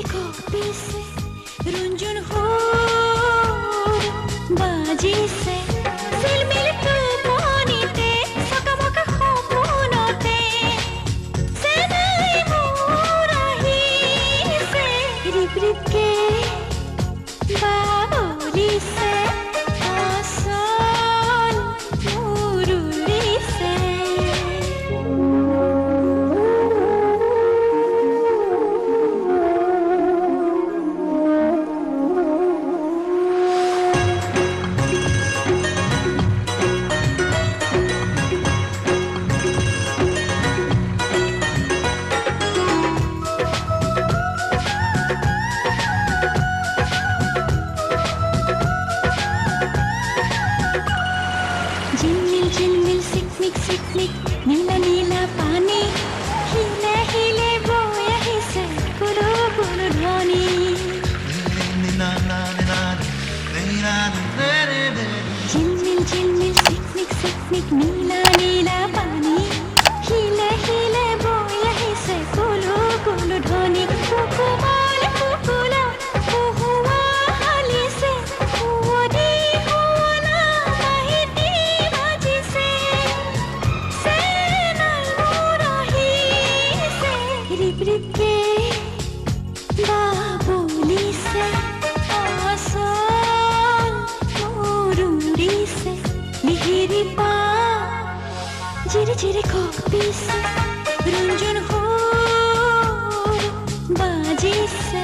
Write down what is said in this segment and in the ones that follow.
झिरी कपिसे रुंजुन हो बाजिसे सिलमिल टुपनिते सकामका सपनते सेनाई मोर आहिसे रिपरिपके बाबुलिसे आसल मुरुलिसे झिलमिल झिलमिल सिकमिक सिकमिक नीला नीला पानी हिले हिले बोया हिसे कुलु कुलु ध्वनि झिलमिल झिलमिल सिकमिक सिकमिक नीला नीला पानी हिले हिले बोया हिसे कुलु कुलु ध्वनि कुकुमाल कुकुला कुहुआ हालिसे कुवदी कुला माहिती बाजिसे सेनाई मोर आहिसे रिपरिपके बाबुलिसे आसल मुरुलिसे मिहिरी पा झिरी झिरी कपिसे रुंजुन हो बाजिसे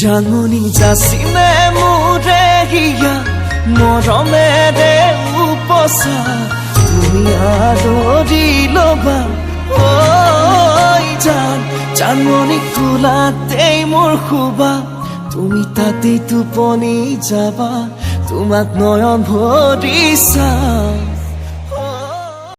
জাননী যাচিনে মোৰে হিয়া মৰমেৰে উপচা তুমি আদৰি ল'বা ঐ জান জাননী কোলাতেই মোৰ শুবা তুমি তাতেই টোপনি যাবা তোমাক নয়ন ভৰি চাম